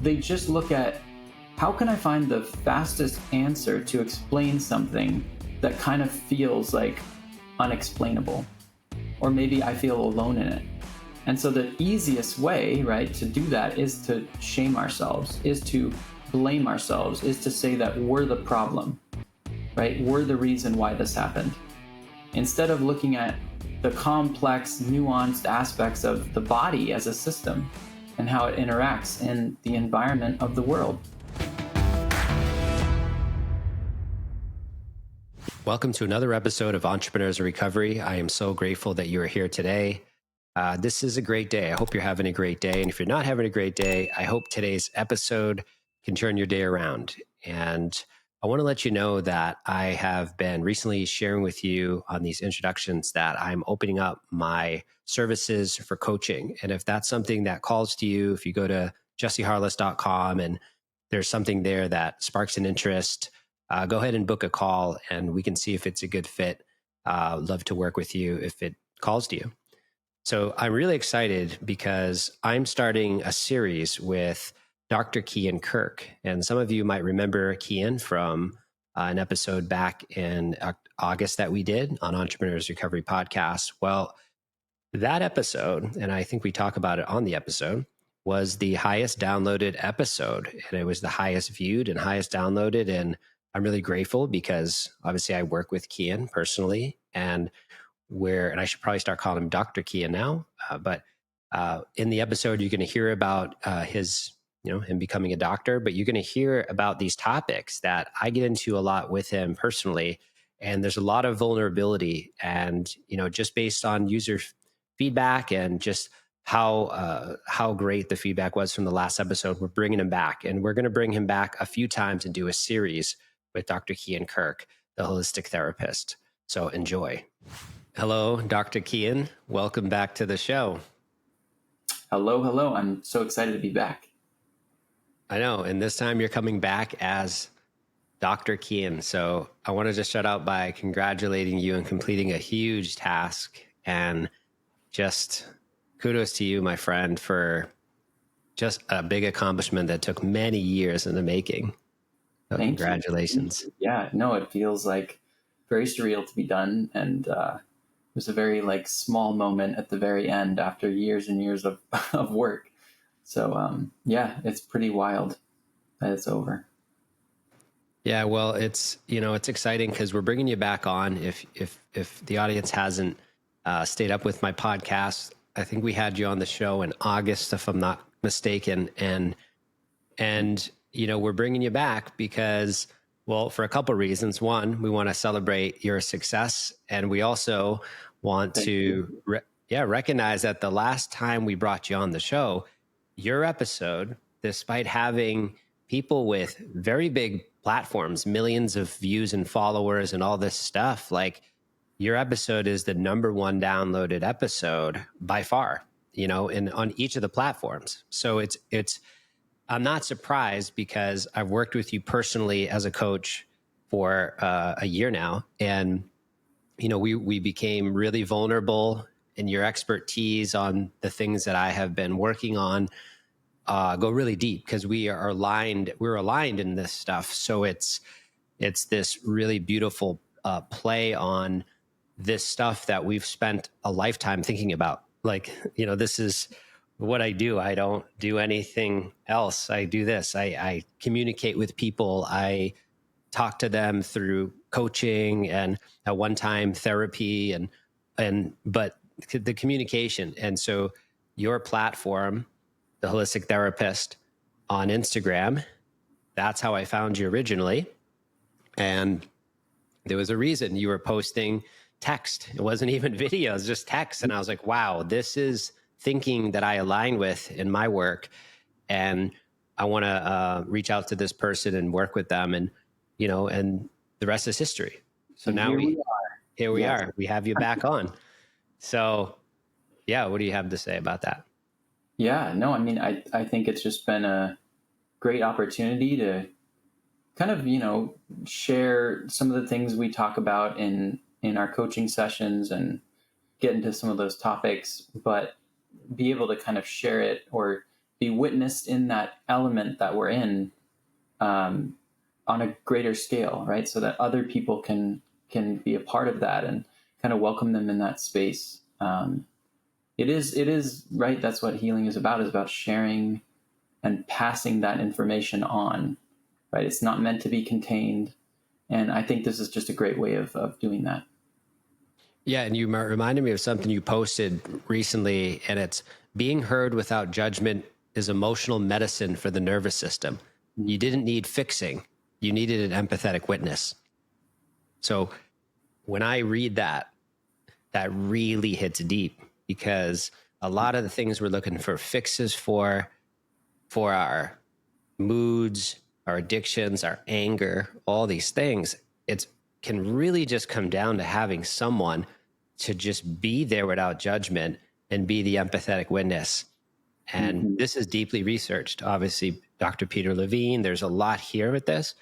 they just look at, how can I find the fastest answer to explain something that kind of feels like unexplainable? Or maybe I feel alone in it. And so the easiest way, right, to do that is to shame ourselves, is to blame ourselves, is to say that we're the problem, right? We're the reason why this happened. Instead of looking at the complex, nuanced aspects of the body as a system and how it interacts in the environment of the world. Welcome to another episode of Entrepreneurs in Recovery. I am so grateful that you are here today. This is a great day. I hope you're having a great day. And if you're not having a great day, I hope today's episode can turn your day around. And I want to let you know that I have been recently sharing with you on these introductions that I'm opening up my services for coaching. And if that's something that calls to you, if you go to jesseharless.com and there's something there that sparks an interest, go ahead and book a call and we can see if it's a good fit. Love to work with you if it calls to you. So I'm really excited because I'm starting a series with Dr. Keean Kirk. And some of you might remember Kian from an episode back in August that we did on Entrepreneurs Recovery Podcast. Well, that episode, and I think we talk about it on the episode, was the highest downloaded episode. And it was the highest viewed and highest downloaded. And I'm really grateful because obviously I work with Kian personally, and I should probably start calling him Dr. Kian now. But in the episode, you're going to hear about him becoming a doctor, but you're going to hear about these topics that I get into a lot with him personally. And there's a lot of vulnerability, and just based on user feedback and just how great the feedback was from the last episode, we're bringing him back, and we're going to bring him back a few times and do a series with Dr. Keean Kirk, the holistic therapist. So enjoy. Hello, Dr. Kian. Welcome back to the show. Hello. I'm so excited to be back. I know. And this time you're coming back as Dr. Kian. So I want to just start out by congratulating you on completing a huge task, and just kudos to you, my friend, for just a big accomplishment that took many years in the making. So congratulations. Yeah, no, it feels like very surreal to be done. And it was a very small moment at the very end after years and years of work. So yeah, it's pretty wild that it's over. Yeah, well, it's exciting because we're bringing you back on. If the audience hasn't stayed up with my podcast, I think we had you on the show in August, if I'm not mistaken, and we're bringing you back because, well, for a couple of reasons. One, we want to celebrate your success, and we also want to recognize that the last time we brought you on the show, your episode, despite having people with very big platforms, millions of views and followers and all this stuff, your episode is the number one downloaded episode by far, on each of the platforms. So I'm not surprised because I've worked with you personally as a coach for a year now. And, we became really vulnerable, and your expertise on the things that I have been working on go really deep because we're aligned in this stuff. So it's this really beautiful play on this stuff that we've spent a lifetime thinking about. This is what I do. I don't do anything else. I do this. I communicate with people. I talk to them through coaching and at one time therapy but the communication. And so your platform, the holistic therapist on Instagram, that's how I found you originally. And there was a reason you were posting text. It wasn't even videos, just text. And I was like, wow, this is thinking that I align with in my work. And I want to reach out to this person and work with them. And, and the rest is history. So now here we are. We have you back on. So yeah, what do you have to say about that? Yeah, no, I mean, I think it's just been a great opportunity to kind of, share some of the things we talk about in our coaching sessions and get into some of those topics, but be able to kind of share it or be witnessed in that element that we're in, on a greater scale, right? So that other people can be a part of that and kind of welcome them in that space. It is right. That's what healing is about sharing and passing that information on, right? It's not meant to be contained. And I think this is just a great way of doing that. Yeah, and you reminded me of something you posted recently, and it's being heard without judgment is emotional medicine for the nervous system. You didn't need fixing. You needed an empathetic witness. So when I read that, that really hits deep, because a lot of the things we're looking for fixes for our moods, our addictions, our anger, all these things, it can really just come down to having someone to just be there without judgment and be the empathetic witness. And this is deeply researched. Obviously, Dr. Peter Levine, there's a lot here with this.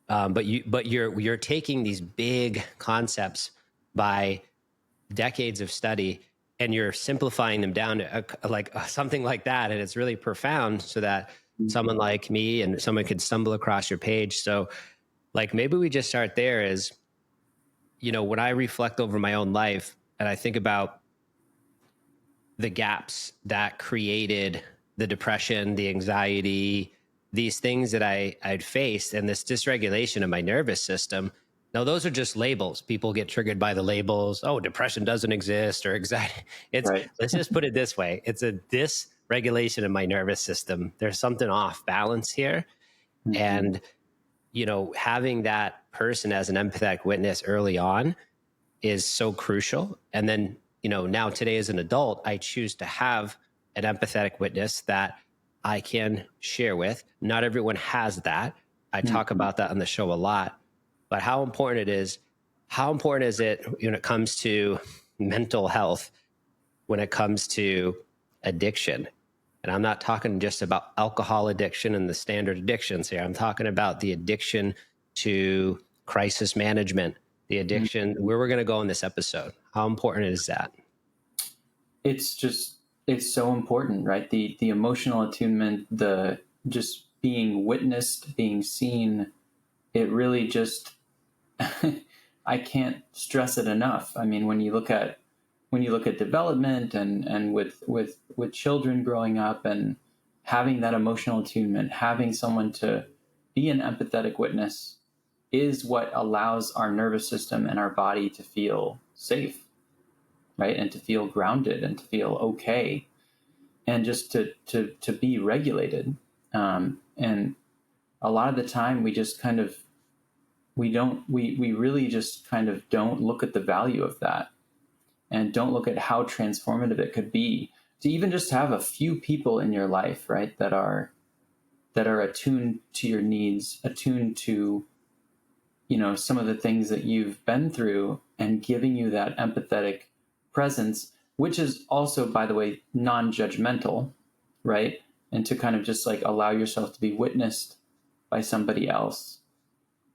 But you're taking these big concepts by decades of study, and you're simplifying them down to something like that. And it's really profound, so that someone like me and someone could stumble across your page. So like, maybe we just start there. Is, when I reflect over my own life and I think about the gaps that created the depression, the anxiety, these things that I'd faced, and this dysregulation of my nervous system. Now, those are just labels. People get triggered by the labels. Oh, depression doesn't exist, or anxiety. Right. Let's just put it this way. It's a dysregulation of my nervous system. There's something off balance here. And, having that person as an empathetic witness early on is so crucial. And then, now today as an adult, I choose to have an empathetic witness that I can share with. Not everyone has that. I talk about that on the show a lot. But how important is it when it comes to mental health, when it comes to addiction? And I'm not talking just about alcohol addiction and the standard addictions here. I'm talking about the addiction to crisis management, the addiction, where we're going to go in this episode. How important is that? It's so important, right? The emotional attunement, the just being witnessed, being seen, it really just, I can't stress it enough. I mean, when you look at development and with children growing up and having that emotional attunement, having someone to be an empathetic witness is what allows our nervous system and our body to feel safe, right? And to feel grounded and to feel okay, and just to be regulated. And a lot of the time we just kind of, we really just kind of don't look at the value of that, and don't look at how transformative it could be to even just have a few people in your life, right, that are attuned to your needs, attuned to, some of the things that you've been through, and giving you that empathetic presence, which is also, by the way, non-judgmental, right? And to kind of just like allow yourself to be witnessed by somebody else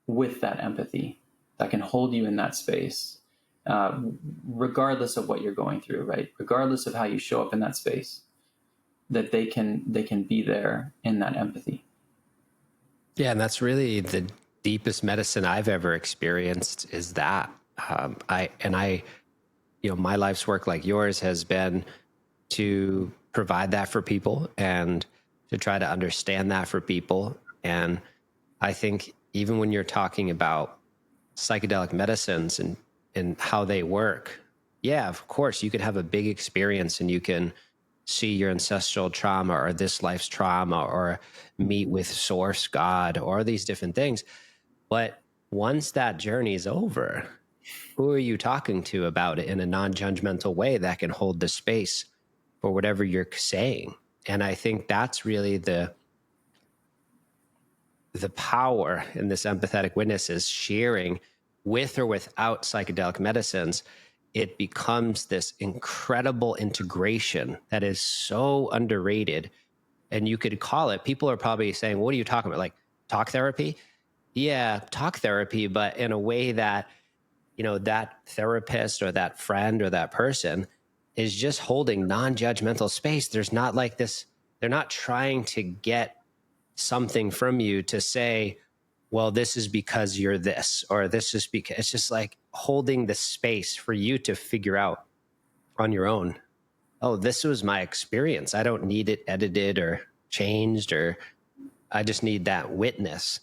with that empathy that can hold you in that space, regardless of what you're going through, right? Regardless of how you show up in that space, that they can be there in that empathy. Yeah, and that's really the deepest medicine I've ever experienced, is that. My life's work, like yours, has been to provide that for people and to try to understand that for people. And I think even when you're talking about psychedelic medicines and how they work, yeah, of course, you could have a big experience and you can see your ancestral trauma or this life's trauma or meet with source God or these different things. But once that journey is over, who are you talking to about it in a non-judgmental way that can hold the space for whatever you're saying? And I think that's really the power in this empathetic witness, is sharing with or without psychedelic medicines. It becomes this incredible integration that is so underrated. And you could call it, people are probably saying, what are you talking about? Like talk therapy? Yeah, talk therapy, but in a way that, that therapist or that friend or that person is just holding non-judgmental space. There's not like this They're not trying to get something from you to say, well, this is because you're this, or this is because, it's just like holding the space for you to figure out on your own. Oh, this was my experience. I don't need it edited or changed, or I just need that witness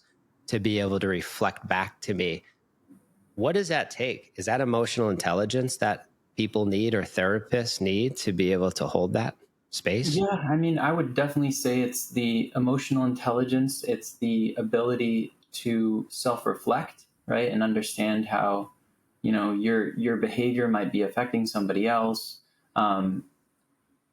to be able to reflect back to me. What does that take? Is that emotional intelligence that people need or therapists need to be able to hold that space? Yeah, I mean, I would definitely say it's the emotional intelligence, it's the ability to self-reflect, right? And understand how, your behavior might be affecting somebody else. And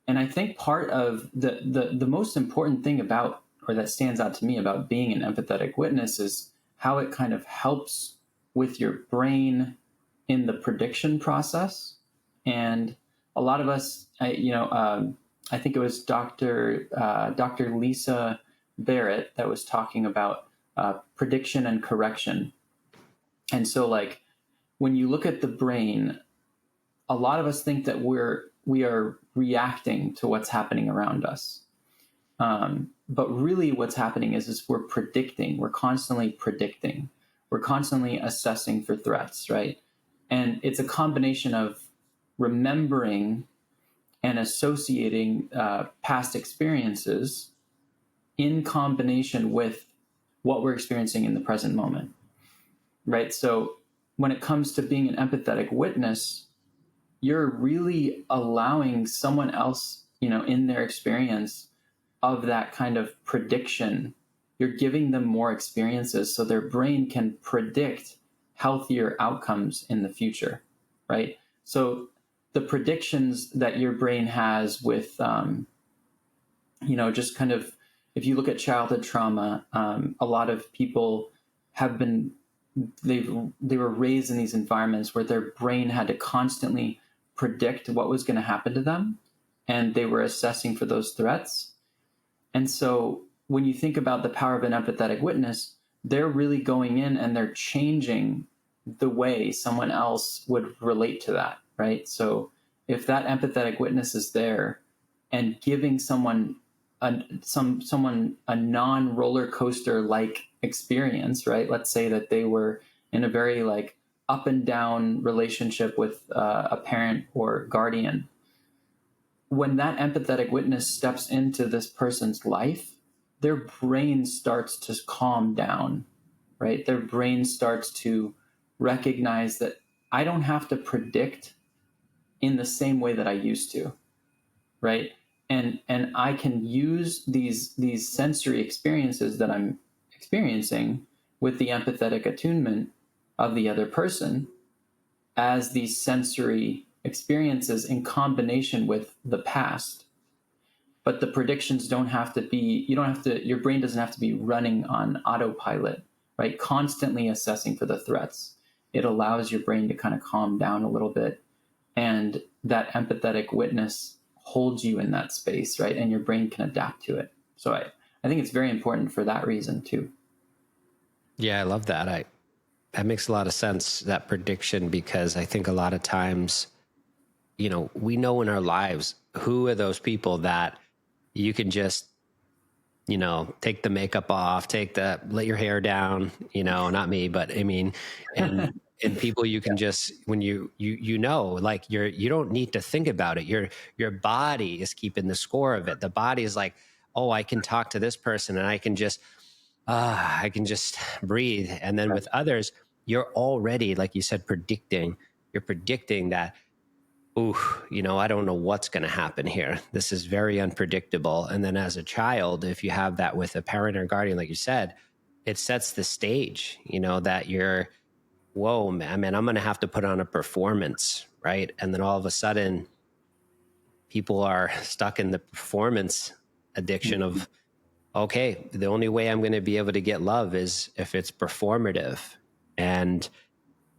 I think part of the most important thing about, or that stands out to me about being an empathetic witness, is how it kind of helps with your brain in the prediction process. And a lot of us, I think it was Dr. Lisa Barrett that was talking about prediction and correction. And so, like, when you look at the brain, a lot of us think that we are reacting to what's happening around us. But really what's happening is we're predicting. We're constantly predicting. We're constantly assessing for threats, right? And it's a combination of remembering and associating past experiences in combination with what we're experiencing in the present moment, right? So when it comes to being an empathetic witness, you're really allowing someone else, in their experience of that kind of prediction. You're giving them more experiences so their brain can predict healthier outcomes in the future, right? So the predictions that your brain has with, just kind of, if you look at childhood trauma, a lot of people have been, they were raised in these environments where their brain had to constantly predict what was going to happen to them, and they were assessing for those threats. And so when you think about the power of an empathetic witness, they're really going in and they're changing the way someone else would relate to that, right? So if that empathetic witness is there and giving someone a non-roller coaster like experience, right? Let's say that they were in a very like up and down relationship with a parent or guardian. When that empathetic witness steps into this person's life, their brain starts to calm down, right? Their brain starts to recognize that I don't have to predict in the same way that I used to, right? And I can use these sensory experiences that I'm experiencing with the empathetic attunement of the other person as these sensory experiences in combination with the past. But the predictions don't have to be, your brain doesn't have to be running on autopilot, right? Constantly assessing for the threats. It allows your brain to kind of calm down a little bit. And that empathetic witness holds you in that space, right? And your brain can adapt to it. So I think it's very important for that reason too. Yeah, I love that. That makes a lot of sense, that prediction, because I think a lot of times, we know in our lives, who are those people that you can just, take the makeup off, let your hair down, not me, but I mean, and people you can just, when you like you don't need to think about it. Your body is keeping the score of it. The body is like, oh, I can talk to this person and I can just breathe. And then with others, you're already, like you said, predicting that, I don't know what's going to happen here. This is very unpredictable. And then as a child, if you have that with a parent or guardian, like you said, it sets the stage, that you're, whoa, man, I'm going to have to put on a performance, right? And then all of a sudden, people are stuck in the performance addiction of, okay, the only way I'm going to be able to get love is if it's performative. And,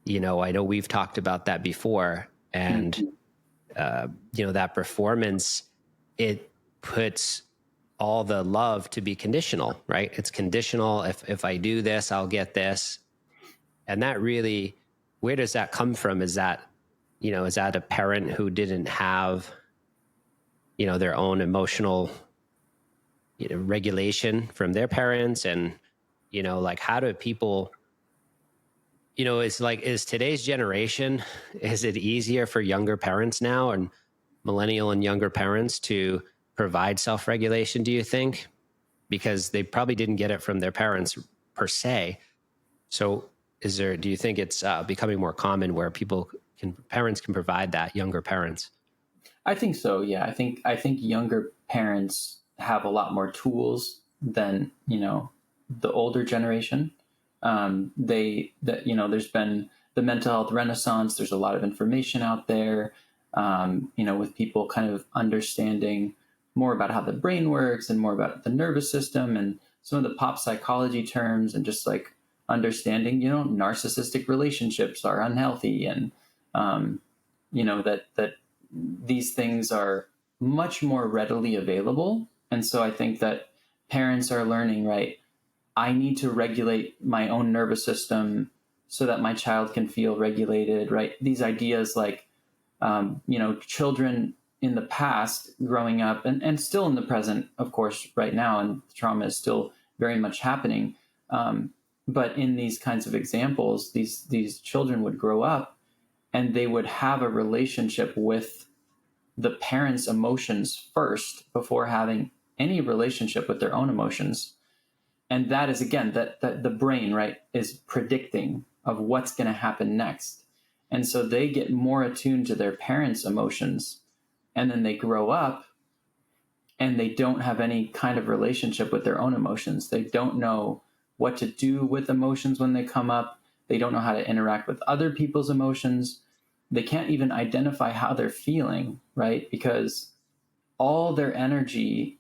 I know we've talked about that before. And, that performance, it puts all the love to be conditional, right? It's conditional. If I do this, I'll get this. And that really, where does that come from? Is that a parent who didn't have, their own emotional regulation from their parents, and like, how do people, it's like, is today's generation, is it easier for younger parents now, and millennial and younger parents, to provide self-regulation, do you think? Because they probably didn't get it from their parents per se. So do you think it's becoming more common where parents can provide that, younger parents? I think so. Yeah, I think younger parents have a lot more tools than the older generation. There's been the mental health renaissance. There's a lot of information out there. With people kind of understanding more about how the brain works and more about the nervous system and some of the pop psychology terms, and just like understanding, narcissistic relationships are unhealthy, and that these things are much more readily available. And so I think that parents are learning, right? I need to regulate my own nervous system so that my child can feel regulated, right? These ideas like, children in the past growing up, and still in the present, of course, right now, and trauma is still very much happening. But in these kinds of examples, these children would grow up and they would have a relationship with the parents' emotions first before having any relationship with their own emotions. And that is, again, that the brain, right, is predicting of what's going to happen next. And so they get more attuned to their parents' emotions, and then they grow up and they don't have any kind of relationship with their own emotions. They don't know what to do with emotions when they come up. They don't know how to interact with other people's emotions. They can't even identify how they're feeling, right? Because all their energy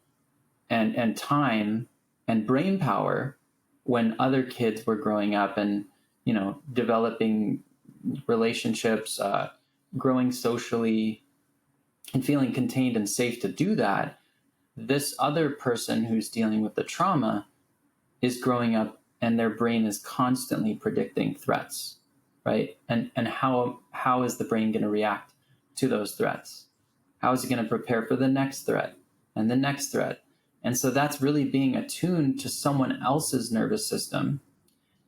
and time and brain power when other kids were growing up and, developing relationships, growing socially, and feeling contained and safe to do that, this other person who's dealing with the trauma is growing up and their brain is constantly predicting threats, right? And how is the brain going to react to those threats? How is it going to prepare for the next threat and the next threat? And so that's really being attuned to someone else's nervous system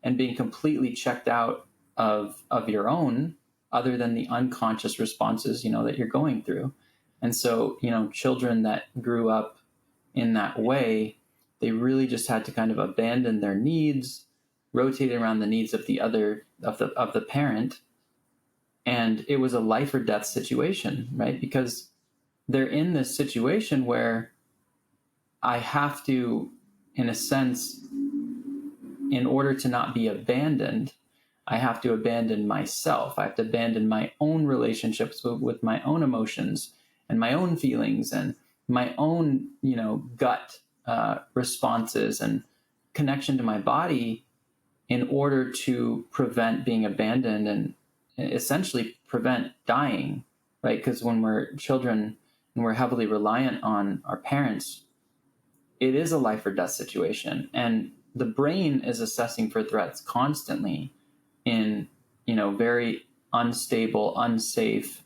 and being completely checked out of your own, other than the unconscious responses, that you're going through. And so, children that grew up in that way, they really just had to kind of abandon their needs, rotate around the needs of the other, of the parent. And it was a life or death situation, right? Because they're in this situation where I have to, in a sense, in order to not be abandoned, I have to abandon myself. I have to abandon my own relationships with my own emotions and my own feelings and my own, gut responses and connection to my body in order to prevent being abandoned and essentially prevent dying, right? Because when we're children and we're heavily reliant on our parents, it is a life or death situation. And the brain is assessing for threats constantly in, very unstable, unsafe,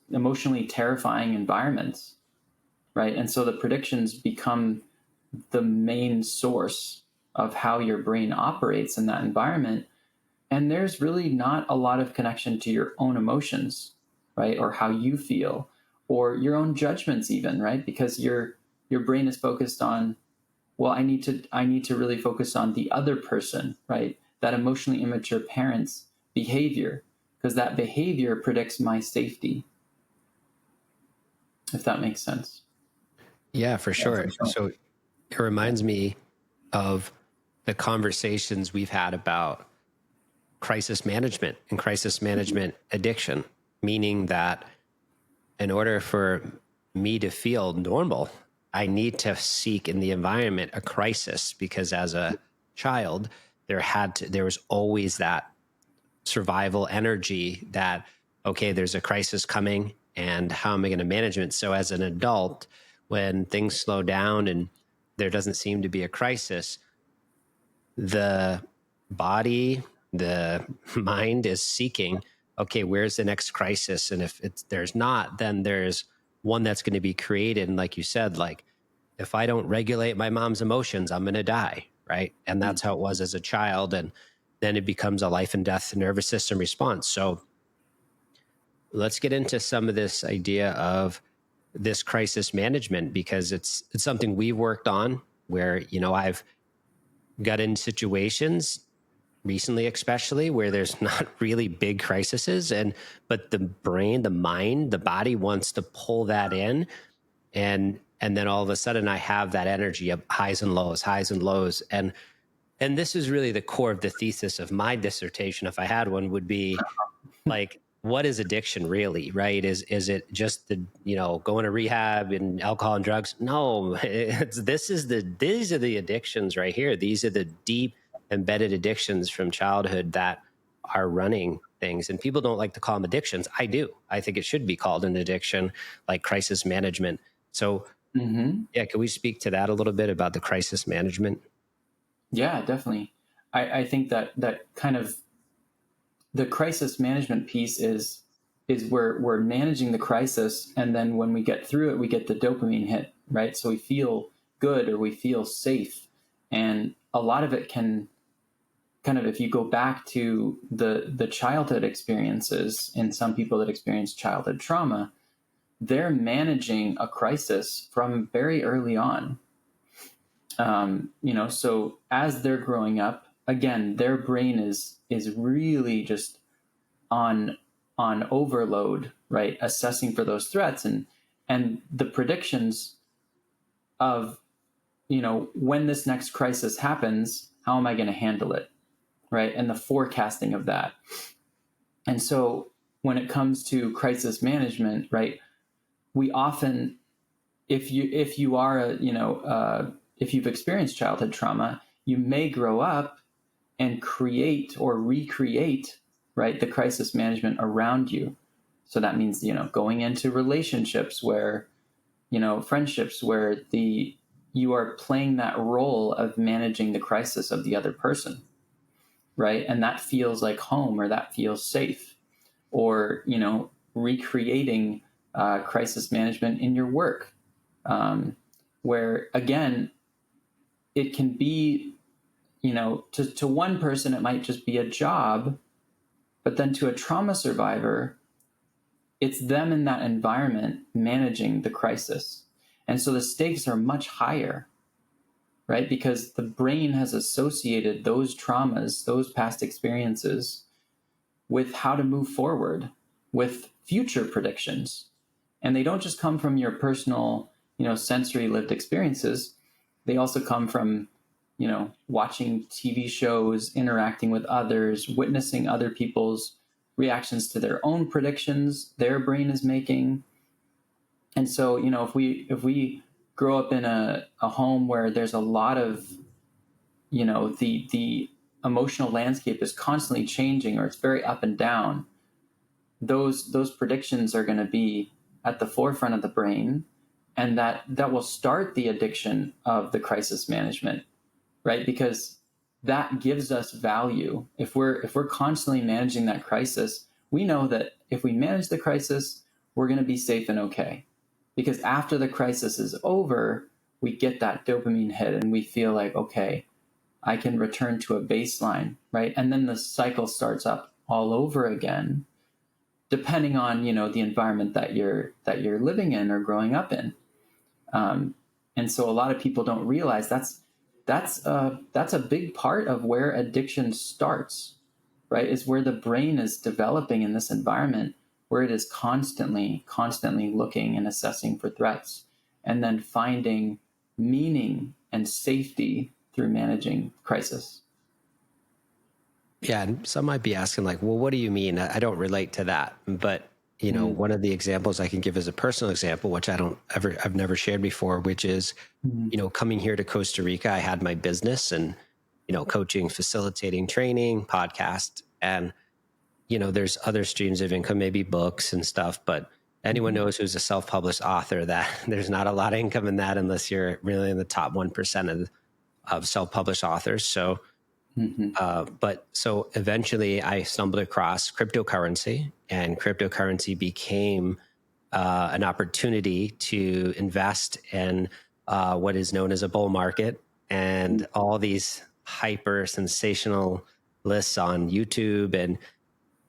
emotionally terrifying environments, right? And so the predictions become the main source of how your brain operates in that environment. And there's really not a lot of connection to your own emotions, right? Or how you feel, or your own judgments even, right? Because your brain is focused on, well, I need to really focus on the other person, right? That emotionally immature parent's behavior, because that behavior predicts my safety. If that makes sense. Yeah, for sure. So it reminds me of the conversations we've had about crisis management and crisis management addiction, meaning that in order for me to feel normal, I need to seek in the environment a crisis, because as a child, there was always that survival energy that, okay, there's a crisis coming and how am I going to manage it? So as an adult, when things slow down and there doesn't seem to be a crisis, the body, the mind is seeking okay, where's the next crisis? And if there's not, then there's one that's going to be created. And like you said, like, if I don't regulate my mom's emotions, I'm going to die. Right. And that's how it was as a child. And then it becomes a life and death nervous system response. So let's get into some of this idea of this crisis management, because it's something we've worked on where, you know, I've got in situations recently, especially where there's not really big crises, but the brain, the mind, the body wants to pull that in. And then all of a sudden I have that energy of highs and lows. And this is really the core of the thesis of my dissertation, if I had one, would be like, what is addiction really, right? Is it just the, you know, going to rehab and alcohol and drugs? No, these are the addictions right here. These are the deep embedded addictions from childhood that are running things. And people don't like to call them addictions. I do. I think it should be called an addiction, like crisis management. So yeah, can we speak to that a little bit about the crisis management? Yeah, definitely. I think that kind of the crisis management piece is we're managing the crisis, and then when we get through it, we get the dopamine hit, right? So we feel good or we feel safe, and a lot of it can kind of, if you go back to the childhood experiences, and some people that experience childhood trauma, they're managing a crisis from very early on. You know, so as they're growing up, again, their brain is really just on overload, right? Assessing for those threats and the predictions of, you know, when this next crisis happens, how am I going to handle it, right? And the forecasting of that. And so when it comes to crisis management, right, we often, if you are a, you know, if you've experienced childhood trauma, you may grow up and create or recreate, right, the crisis management around you. So that means, you know, going into relationships where, you know, friendships where you are playing that role of managing the crisis of the other person, right? And that feels like home, or that feels safe. Or, you know, recreating crisis management in your work, where again, it can be, you know, to one person, it might just be a job, but then to a trauma survivor, it's them in that environment managing the crisis. And so the stakes are much higher, right? Because the brain has associated those traumas, those past experiences, with how to move forward, with future predictions. And they don't just come from your personal, you know, sensory lived experiences. They also come from, you know, watching TV shows, interacting with others, witnessing other people's reactions to their own predictions their brain is making. And so, you know, if we grow up in a home where there's a lot of, you know, the emotional landscape is constantly changing, or it's very up and down, those predictions are going to be at the forefront of the brain, and that will start the addiction of the crisis management, right? Because that gives us value. If we're constantly managing that crisis, we know that if we manage the crisis, we're going to be safe and okay. Because after the crisis is over, we get that dopamine hit and we feel like, okay, I can return to a baseline, right? And then the cycle starts up all over again, depending on, you know, the environment that you're living in or growing up in. And so a lot of people don't realize that's a big part of where addiction starts, right? Is where the brain is developing in this environment where it is constantly looking and assessing for threats, and then finding meaning and safety through managing crisis. Yeah, and some might be asking like, well, what do you mean? I don't relate to that. But, you know, one of the examples I can give as a personal example, which I've never shared before, which is, you know, coming here to Costa Rica, I had my business and, you know, coaching, facilitating, training, podcast, and, you know, there's other streams of income, maybe books and stuff, but anyone knows who's a self-published author that there's not a lot of income in that unless you're really in the top 1% of self-published authors. So, But so eventually I stumbled across cryptocurrency, and cryptocurrency became an opportunity to invest in what is known as a bull market, and all these hyper sensational lists on YouTube and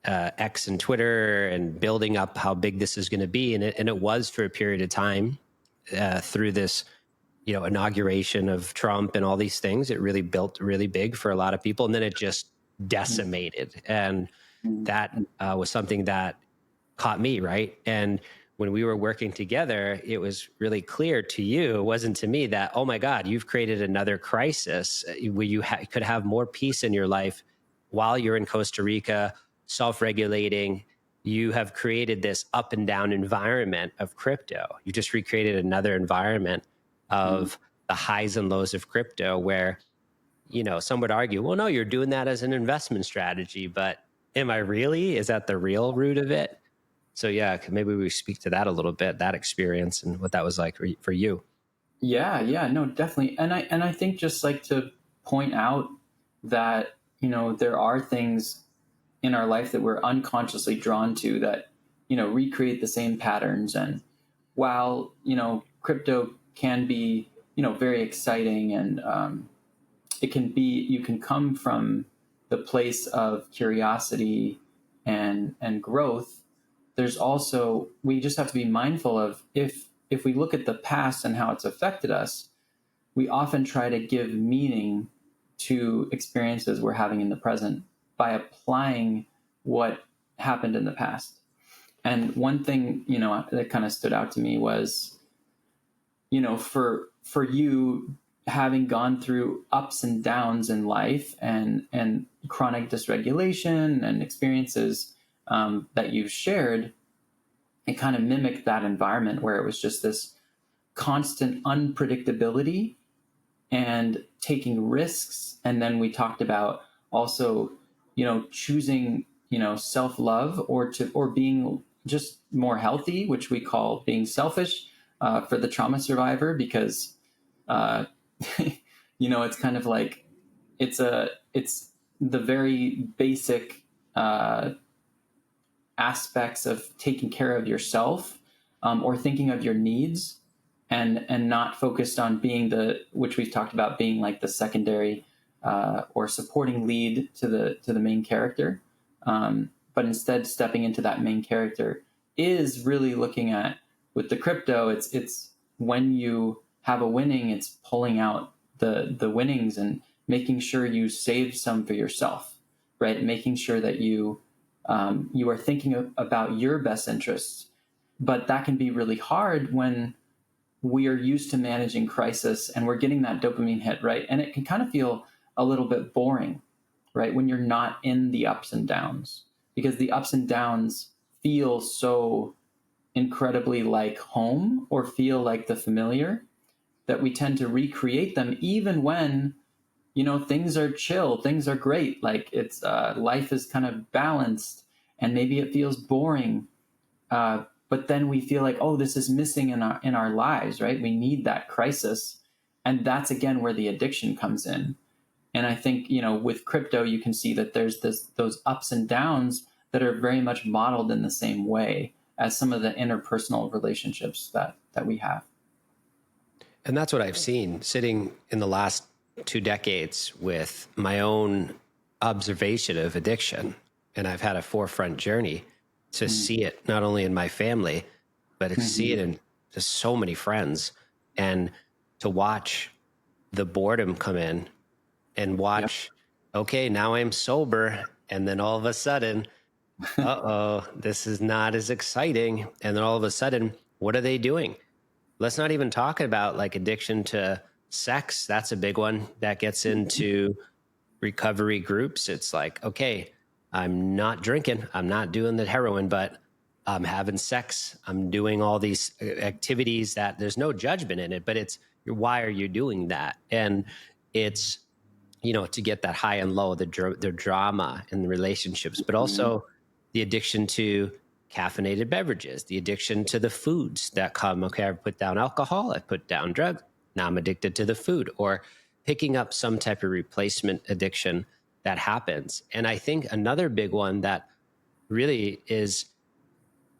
X and Twitter, and building up how big this is going to be. And it was for a period of time through this, inauguration of Trump and all these things. It really built really big for a lot of people. And then it just decimated. And that was something that caught me, right? And when we were working together, it was really clear to you, it wasn't to me, that, oh my God, you've created another crisis where you could have more peace in your life while you're in Costa Rica, self-regulating. You have created this up and down environment of crypto. You just recreated another environment of the highs and lows of crypto, where, some would argue, well, no, you're doing that as an investment strategy, but am I really? Is that the real root of it? So yeah, maybe we speak to that a little bit, that experience and what that was like for you. Yeah, no, definitely. And I think just like to point out that, there are things in our life that we're unconsciously drawn to that, recreate the same patterns. And while, crypto can be, very exciting, and you can come from the place of curiosity and growth. There's also, we just have to be mindful of, if we look at the past and how it's affected us, we often try to give meaning to experiences we're having in the present by applying what happened in the past. And one thing, that kind of stood out to me was, for you, having gone through ups and downs in life, and chronic dysregulation and experiences that you've shared, it kind of mimicked that environment where it was just this constant unpredictability and taking risks. And then we talked about also, choosing, self-love, or being just more healthy, which we call being selfish for the trauma survivor, because it's kind of like, it's the very basic aspects of taking care of yourself, or thinking of your needs, and not focused on being which we've talked about, being like the secondary or supporting lead to the main character, but instead stepping into that main character is really looking at, with the crypto, it's when you have a winning, it's pulling out the winnings and making sure you save some for yourself, right? Making sure that you are thinking about your best interests. But that can be really hard when we are used to managing crisis and we're getting that dopamine hit, right? And it can kind of feel a little bit boring, right? When you're not in the ups and downs, because the ups and downs feel so incredibly like home, or feel like the familiar, that we tend to recreate them even when, things are chill, things are great. Like, it's life is kind of balanced, and maybe it feels boring. But then we feel like, oh, this is missing in our lives, right? We need that crisis. And that's, again, where the addiction comes in. And I think, with crypto, you can see that there's those ups and downs that are very much modeled in the same way as some of the interpersonal relationships that we have. And that's what I've seen sitting in the last 2 decades with my own observation of addiction. And I've had a forefront journey to see it not only in my family, but to see it in just so many friends, and to watch the boredom come in, and watch, okay, now I'm sober. And then all of a sudden, this is not as exciting. And then all of a sudden, what are they doing? Let's not even talk about like addiction to sex. That's a big one that gets into recovery groups. It's like, okay, I'm not drinking, I'm not doing the heroin, but I'm having sex. I'm doing all these activities that there's no judgment in it, but it's, why are you doing that? And it's, to get that high and low, the drama in the relationships, but also the addiction to caffeinated beverages, the addiction to the foods that come, okay, I've put down alcohol, I've put down drugs, now I'm addicted to the food. Or picking up some type of replacement addiction that happens. And I think another big one that really is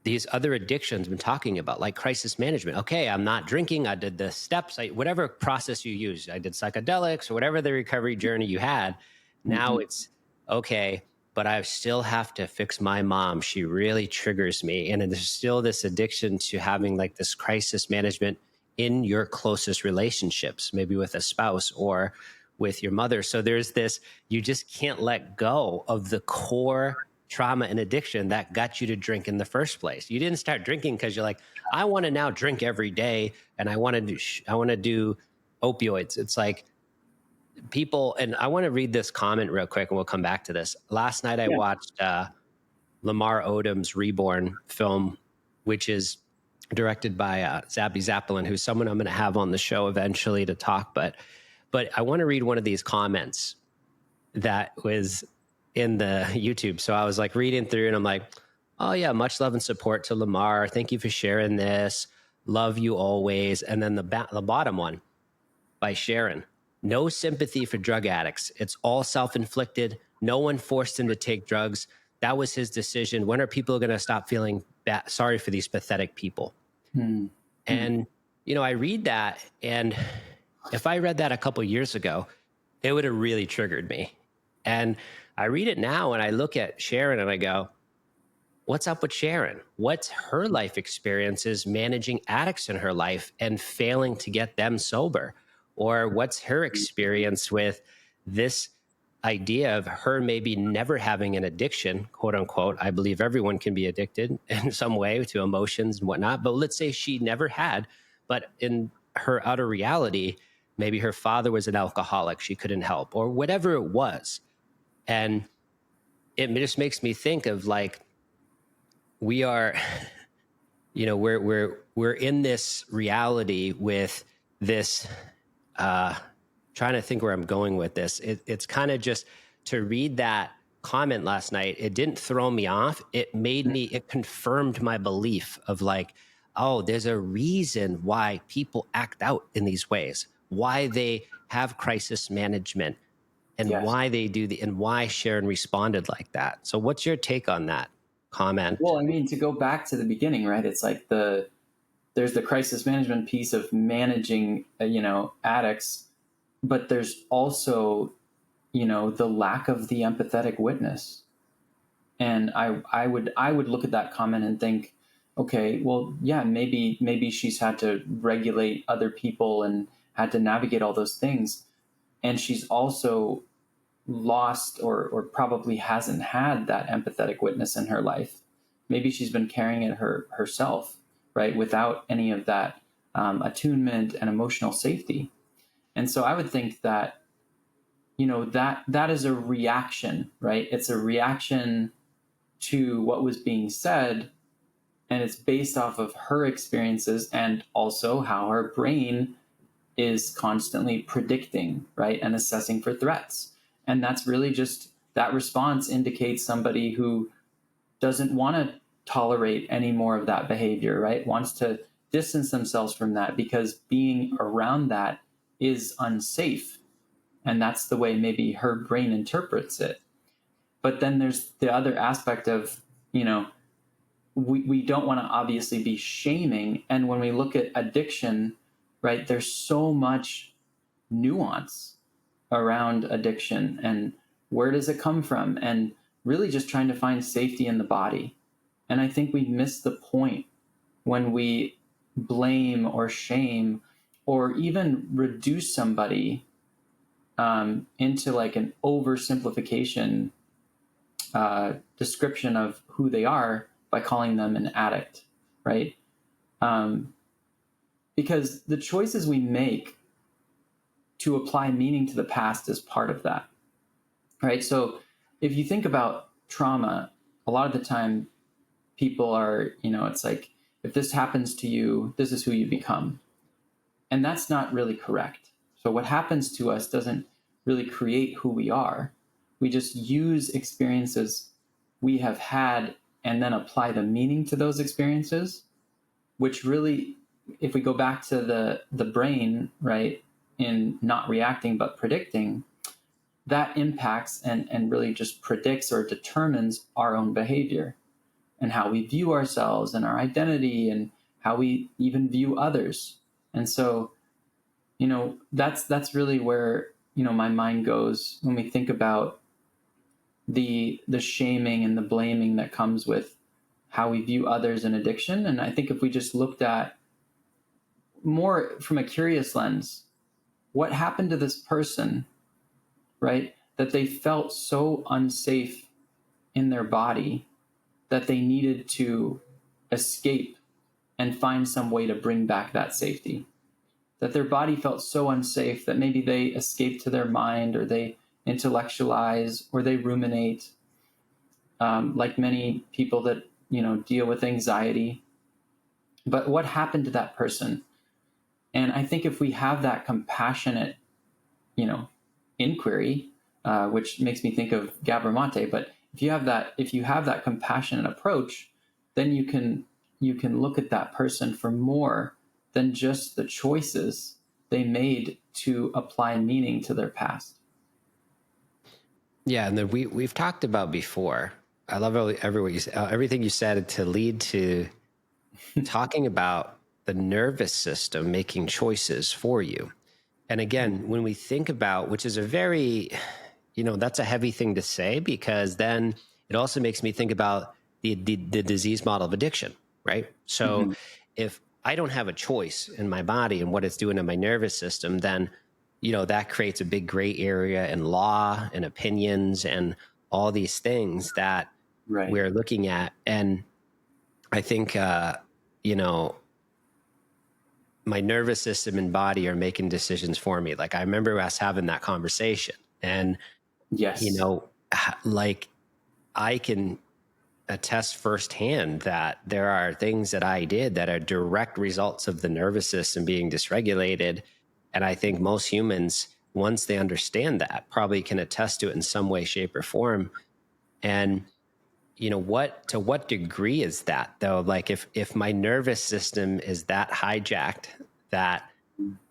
these other addictions we've been talking about, like crisis management. Okay, I'm not drinking. I did the steps, whatever process you use. I did psychedelics or whatever the recovery journey you had. Now it's okay, but I still have to fix my mom. She really triggers me. And there's still this addiction to having like this crisis management in your closest relationships, maybe with a spouse or with your mother. So there's this, you just can't let go of the core trauma and addiction that got you to drink in the first place. You didn't start drinking because you're like, I want to now drink every day and I want to do opioids. It's like people, and I want to read this comment real quick and we'll come back to this. Last night I watched Lamar Odom's Reborn film, which is directed by Zabby Zappelin, who's someone I'm going to have on the show eventually to talk. But I want to read one of these comments that was in the YouTube. So I was like reading through and I'm like, oh yeah, much love and support to Lamar. Thank you for sharing this. Love you always. And then the bottom one by Sharon. No sympathy for drug addicts. It's all self-inflicted. No one forced him to take drugs. That was his decision. When are people going to stop feeling sorry for these pathetic people? And, you know, I read that, and if I read that a couple of years ago, it would have really triggered me. And I read it now and I look at Sharon and I go, what's up with Sharon? What's her life experiences managing addicts in her life and failing to get them sober? Or what's her experience with this idea of her maybe never having an addiction, quote unquote? I believe everyone can be addicted in some way to emotions and whatnot, but let's say she never had, but in her outer reality, maybe her father was an alcoholic, she couldn't help, or whatever it was. And it just makes me think of like, we are, you know, we're in this reality with this, trying to think where I'm going with this. It's kind of just to read that comment last night. It didn't throw me off. It made me, it confirmed my belief of like, oh, there's a reason why people act out in these ways, why they have crisis management, and why they do and why Sharon responded like that. So what's your take on that comment? Well, I mean, to go back to the beginning, right? It's like there's the crisis management piece of managing, addicts, but there's also, the lack of the empathetic witness. And I would look at that comment and think, okay, well, yeah, maybe she's had to regulate other people and had to navigate all those things. And she's also lost or probably hasn't had that empathetic witness in her life. Maybe she's been carrying it herself, right? Without any of that attunement and emotional safety. And so I would think that, that is a reaction, right? It's a reaction to what was being said, and it's based off of her experiences and also how her brain is constantly predicting, right, and assessing for threats. And that's really just, that response indicates somebody who doesn't want to tolerate any more of that behavior, right? Wants to distance themselves from that because being around that is unsafe. And that's the way maybe her brain interprets it. But then there's the other aspect of, we don't want to obviously be shaming. And when we look at addiction, right, there's so much nuance around addiction and where does it come from, and really just trying to find safety in the body. And I think we miss the point when we blame or shame or even reduce somebody into like an oversimplification description of who they are by calling them an addict, right? Because the choices we make to apply meaning to the past is part of that, right? So if you think about trauma, a lot of the time people are, it's like, if this happens to you, this is who you become. And that's not really correct. So what happens to us doesn't really create who we are. We just use experiences we have had and then apply the meaning to those experiences, which really, if we go back to the brain, right, in not reacting but predicting, that impacts and really just predicts or determines our own behavior and how we view ourselves and our identity and how we even view others. And so, that's really where, my mind goes when we think about the shaming and the blaming that comes with how we view others in addiction. And I think if we just looked at more from a curious lens, what happened to this person, right? That they felt so unsafe in their body that they needed to escape and find some way to bring back that safety. That their body felt so unsafe that maybe they escape to their mind, or they intellectualize, or they ruminate, like many people that deal with anxiety. But what happened to that person? And I think if we have that compassionate, inquiry, which makes me think of Gabor Mate, but if you have that compassionate approach, then you can look at that person for more than just the choices they made to apply meaning to their past. Yeah, and then we've talked about before. I love everything you said to lead to talking about the nervous system making choices for you. And again, when we think about, which is a very, that's a heavy thing to say, because then it also makes me think about the disease model of addiction, right? So if I don't have a choice in my body and what it's doing in my nervous system, then, that creates a big gray area in law and opinions and all these things that we're looking at. And I think, my nervous system and body are making decisions for me. Like, I remember us having that conversation, and, yes, like, I can attest firsthand that there are things that I did that are direct results of the nervous system being dysregulated. And I think most humans, once they understand that, probably can attest to it in some way, shape, or form. And to what degree is that, though? Like, if my nervous system is that hijacked that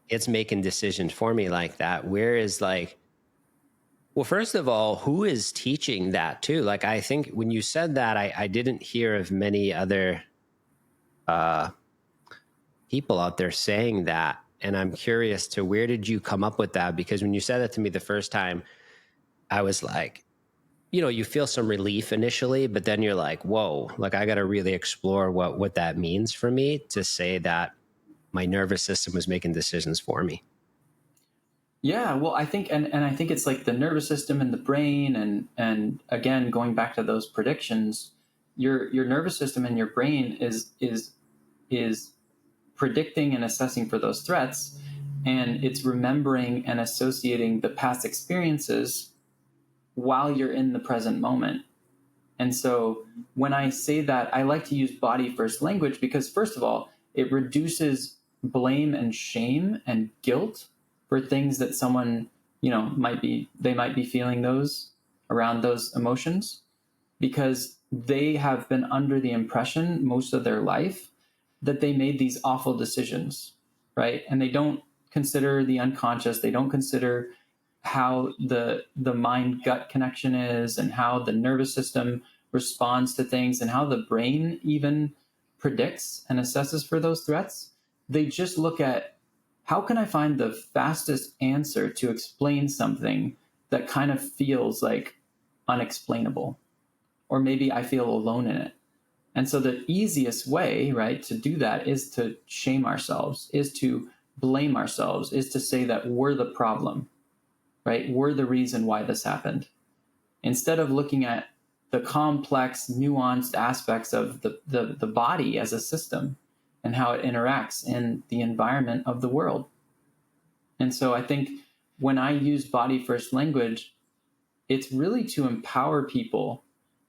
it's making decisions for me like that, where is, like, well, first of all, who is teaching that too? Like, I think when you said that, I didn't hear of many other people out there saying that. And I'm curious to, where did you come up with that? Because when you said that to me the first time, I was like, you feel some relief initially, but then you're like, whoa, like, I got to really explore what that means for me to say that my nervous system was making decisions for me. Yeah, well, I think, and I think it's like the nervous system and the brain, and again, going back to those predictions, your nervous system and your brain is predicting and assessing for those threats, and it's remembering and associating the past experiences while you're in the present moment. And so when I say that, I like to use body first language because, first of all, it reduces blame and shame and guilt for things that someone, might be feeling those around those emotions, because they have been under the impression most of their life that they made these awful decisions, right? And they don't consider the unconscious. They don't consider how the mind gut connection is, and how the nervous system responds to things, and how the brain even predicts and assesses for those threats. They just look at, how can I find the fastest answer to explain something that kind of feels like unexplainable, or maybe I feel alone in it. And so the easiest way, right, to do that is to shame ourselves, is to blame ourselves, is to say that we're the problem, right? We're the reason why this happened. Instead of looking at the complex, nuanced aspects of the body as a system and how it interacts in the environment of the world. And so I think when I use body first language, it's really to empower people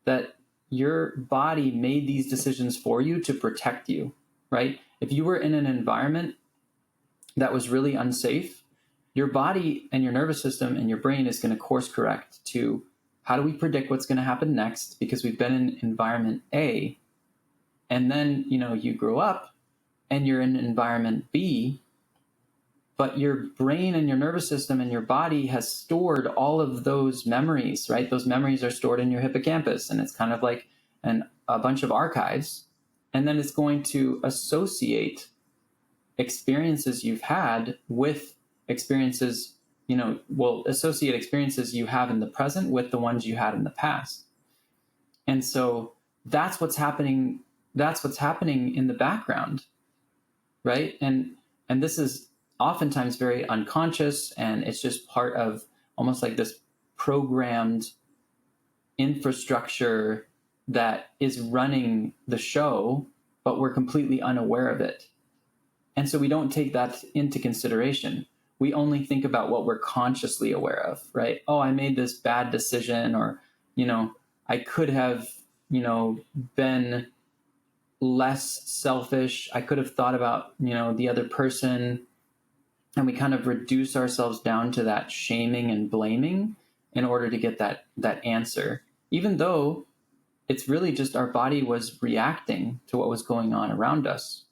that your body made these decisions for you to protect you, right? If you were in an environment that was really unsafe, your body and your nervous system and your brain is going to course correct to, how do we predict what's going to happen next? Because we've been in environment A, and then, you grow up and you're in environment B, but your brain and your nervous system and your body has stored all of those memories, right? Those memories are stored in your hippocampus, and it's kind of like a bunch of archives. And then it's going to associate experiences you've had with experiences, will associate experiences you have in the present with the ones you had in the past. And so that's what's happening. That's what's happening in the background, right? And this is oftentimes very unconscious, and it's just part of almost like this programmed infrastructure that is running the show, but we're completely unaware of it. And so we don't take that into consideration. We only think about what we're consciously aware of, right? Oh, I made this bad decision, or, I could have, been less selfish. I could have thought about, the other person. And we kind of reduce ourselves down to that shaming and blaming in order to get that answer, even though it's really just our body was reacting to what was going on around us.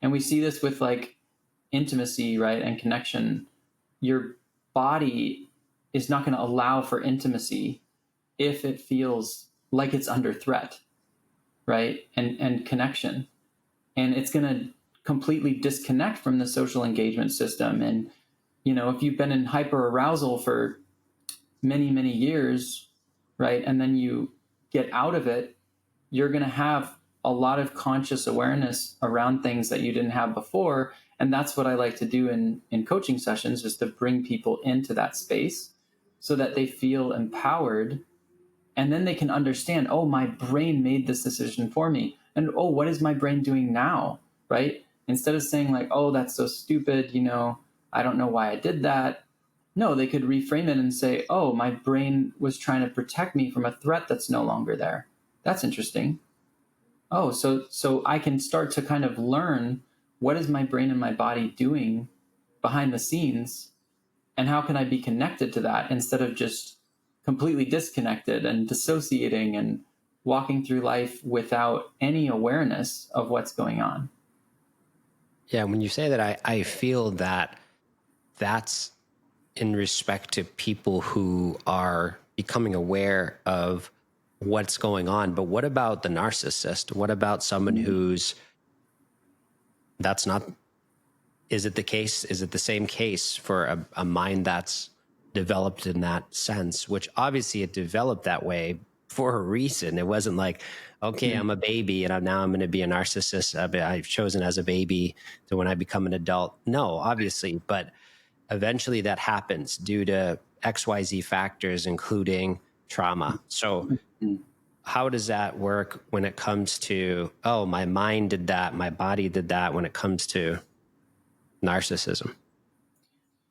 And we see this with like intimacy, right? And connection. Your body is not going to allow for intimacy if it feels like it's under threat, right? And connection. And it's going to completely disconnect from the social engagement system. And, if you've been in hyperarousal for many, many years, right? And then you get out of it, you're going to have a lot of conscious awareness around things that you didn't have before. And that's what I like to do in coaching sessions, is to bring people into that space so that they feel empowered. And then they can understand, oh, my brain made this decision for me. And, oh, what is my brain doing now, right? Instead of saying like, oh, that's so stupid, I don't know why I did that. No, they could reframe it and say, oh, my brain was trying to protect me from a threat that's no longer there. That's interesting. Oh, so I can start to kind of learn, what is my brain and my body doing behind the scenes, and how can I be connected to that instead of just completely disconnected and dissociating and walking through life without any awareness of what's going on. Yeah, when you say that, I feel that that's in respect to people who are becoming aware of what's going on. But what about the narcissist? What about someone who's, that's not, is it the case? Is it the same case for a mind that's developed in that sense, which obviously it developed that way for a reason. It wasn't like, okay, I'm a baby and now I'm going to be a narcissist. I've chosen as a baby to when I become an adult. No, obviously, but eventually that happens due to XYZ factors, including trauma. So how does that work when it comes to, oh, my mind did that, my body did that, when it comes to narcissism?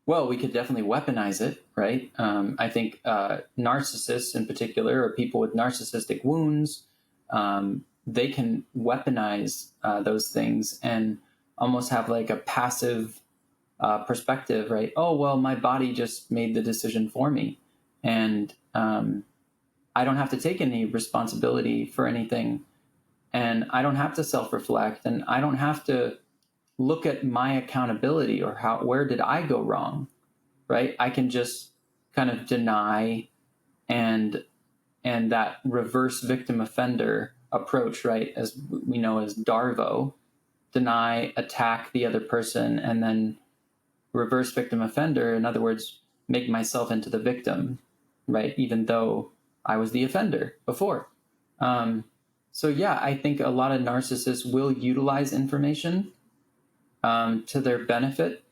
Well, we could definitely weaponize it, right? I think narcissists in particular, or people with narcissistic wounds, they can weaponize those things and almost have like a passive perspective, right? Oh, well, my body just made the decision for me. And I don't have to take any responsibility for anything. And I don't have to self-reflect. And I don't have to look at my accountability or where did I go wrong, right? I can just kind of deny and that reverse victim offender approach, right? As we know as DARVO, deny, attack the other person, and then reverse victim offender. In other words, make myself into the victim, right? Even though I was the offender before. So yeah, I think a lot of narcissists will utilize information to their benefit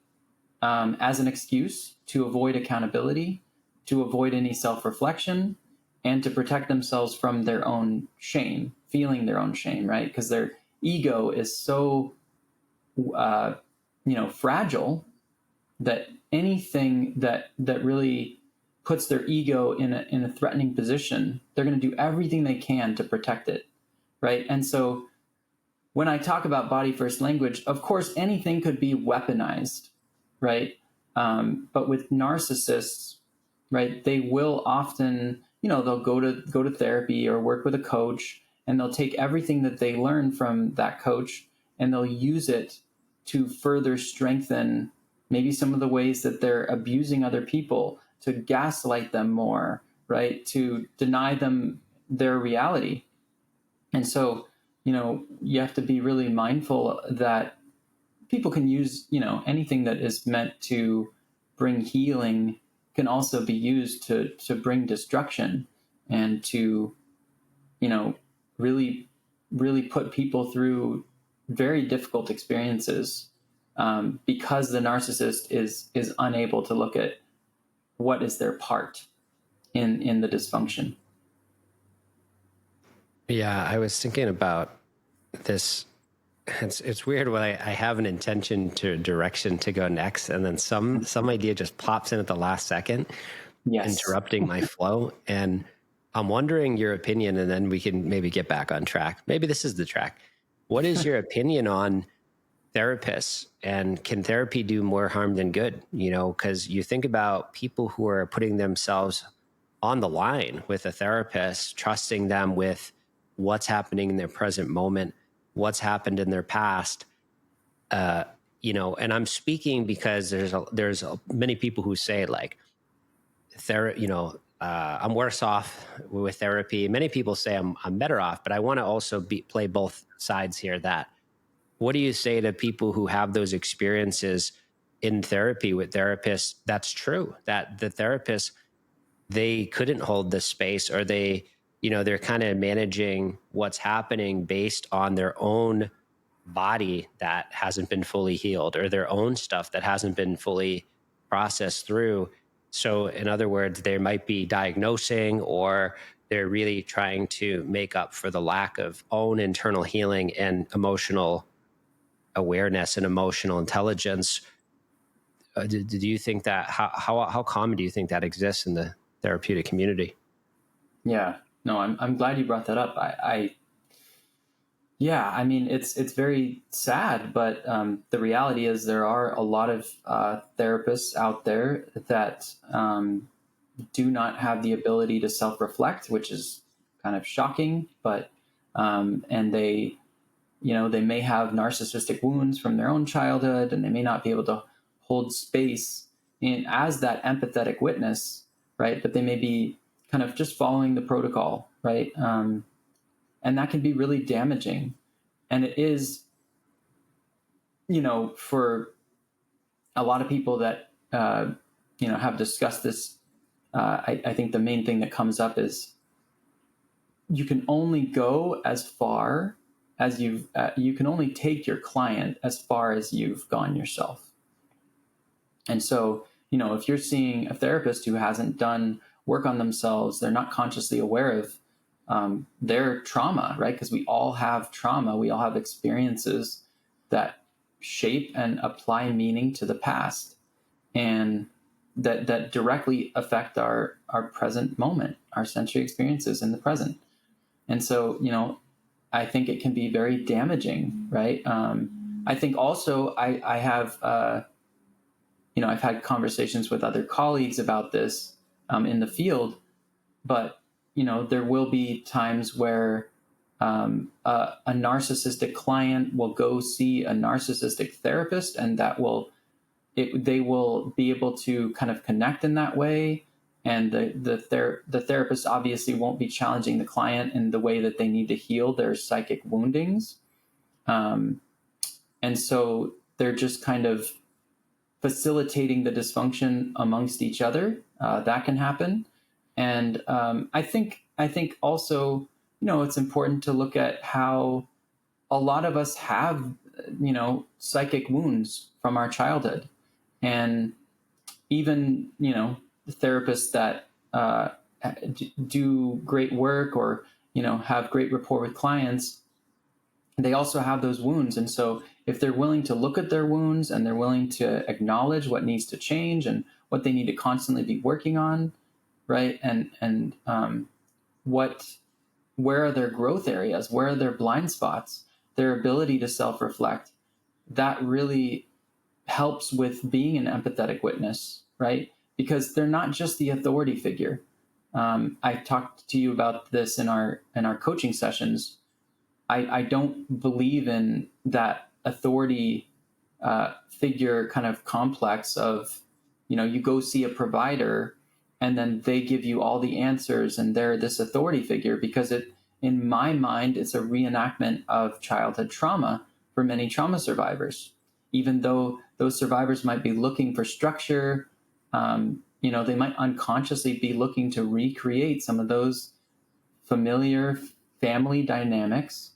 as an excuse to avoid accountability, to avoid any self-reflection, and to protect themselves from their own shame, feeling their own shame, right? Because their ego is so, fragile that anything that really puts their ego in a threatening position, they're going to do everything they can to protect it, right? And so when I talk about body first language, of course, anything could be weaponized, right? But with narcissists, right, they will often, they'll go to therapy or work with a coach, and they'll take everything that they learn from that coach and they'll use it to further strengthen maybe some of the ways that they're abusing other people, to gaslight them more, right? To deny them their reality. And so, you have to be really mindful that people can use, anything that is meant to bring healing can also be used to bring destruction, and to, really, really put people through very difficult experiences, because the narcissist is unable to look at what is their part in the dysfunction. Yeah, I was thinking about this. It's weird when I have an intention to direction to go next, and then some idea just pops in at the last second, Yes. interrupting my flow. And I'm wondering your opinion, and then we can maybe get back on track. Maybe this is the track. What is your opinion on therapists, and can therapy do more harm than good? Because you think about people who are putting themselves on the line with a therapist, trusting them with what's happening in their present moment, what's happened in their past. And I'm speaking because there's many people who say like, I'm worse off with therapy. Many people say I'm better off, but I want to also play both sides here. That, what do you say to people who have those experiences in therapy with therapists? That's true, that the therapists, they couldn't hold the space, or they're kind of managing what's happening based on their own body that hasn't been fully healed, or their own stuff that hasn't been fully processed through. So in other words, they might be diagnosing, or they're really trying to make up for the lack of own internal healing and emotional awareness and emotional intelligence. Do you think that, how common do you think that exists in the therapeutic community? Yeah. No, I'm glad you brought that up. Yeah, I mean, it's very sad, but the reality is there are a lot of therapists out there that do not have the ability to self-reflect, which is kind of shocking. But and they may have narcissistic wounds from their own childhood, and they may not be able to hold space as that empathetic witness, right? But they may be kind of just following the protocol, right? And that can be really damaging. And it is, for a lot of people that, have discussed this, I think the main thing that comes up is you can only go as far as you can only take your client as far as you've gone yourself. And so, if you're seeing a therapist who hasn't done work on themselves, they're not consciously aware of their trauma, right? Because we all have trauma. We all have experiences that shape and apply meaning to the past, and that directly affect our present moment, our sensory experiences in the present. And so, I think it can be very damaging, right? I think also I have, I've had conversations with other colleagues about this in the field, but there will be times where a narcissistic client will go see a narcissistic therapist, and they will be able to kind of connect in that way. And the therapist obviously won't be challenging the client in the way that they need to heal their psychic woundings. And so they're just kind of facilitating the dysfunction amongst each other. That can happen. And I think also, it's important to look at how a lot of us have, psychic wounds from our childhood. And even, therapists that do great work, or, have great rapport with clients, they also have those wounds. And so if they're willing to look at their wounds, and they're willing to acknowledge what needs to change and what they need to constantly be working on, right? And where are their growth areas? Where are their blind spots? Their ability to self-reflect, that really helps with being an empathetic witness, right? Because they're not just the authority figure. I talked to you about this in our coaching sessions. I don't believe in that authority figure kind of complex of, you go see a provider and then they give you all the answers and they're this authority figure, because in my mind, it's a reenactment of childhood trauma for many trauma survivors. Even though those survivors might be looking for structure, they might unconsciously be looking to recreate some of those familiar family dynamics,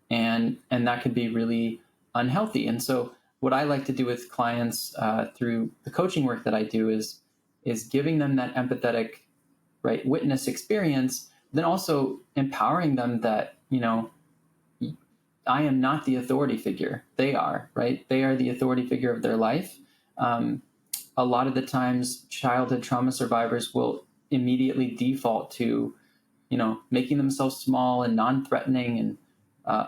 and that can be really unhealthy. And so what I like to do with clients through the coaching work that I do is giving them that empathetic, right, witness experience, then also empowering them that, I am not the authority figure. They are, right? They are the authority figure of their life. A lot of the times, childhood trauma survivors will immediately default to, making themselves small and non-threatening, and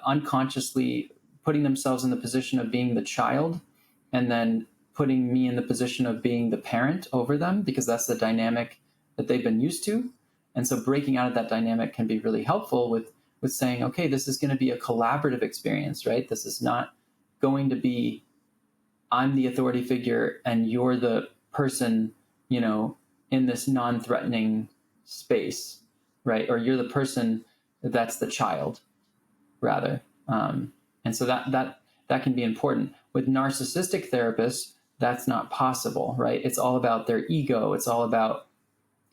unconsciously putting themselves in the position of being the child, and then putting me in the position of being the parent over them, because that's the dynamic that they've been used to. And so breaking out of that dynamic can be really helpful with saying, okay, this is going to be a collaborative experience, right? This is not going to be, I'm the authority figure and you're the person, in this non-threatening space, right? Or you're the person that's the child, rather. And so that can be important. With narcissistic therapists, that's not possible, right? It's all about their ego. It's all about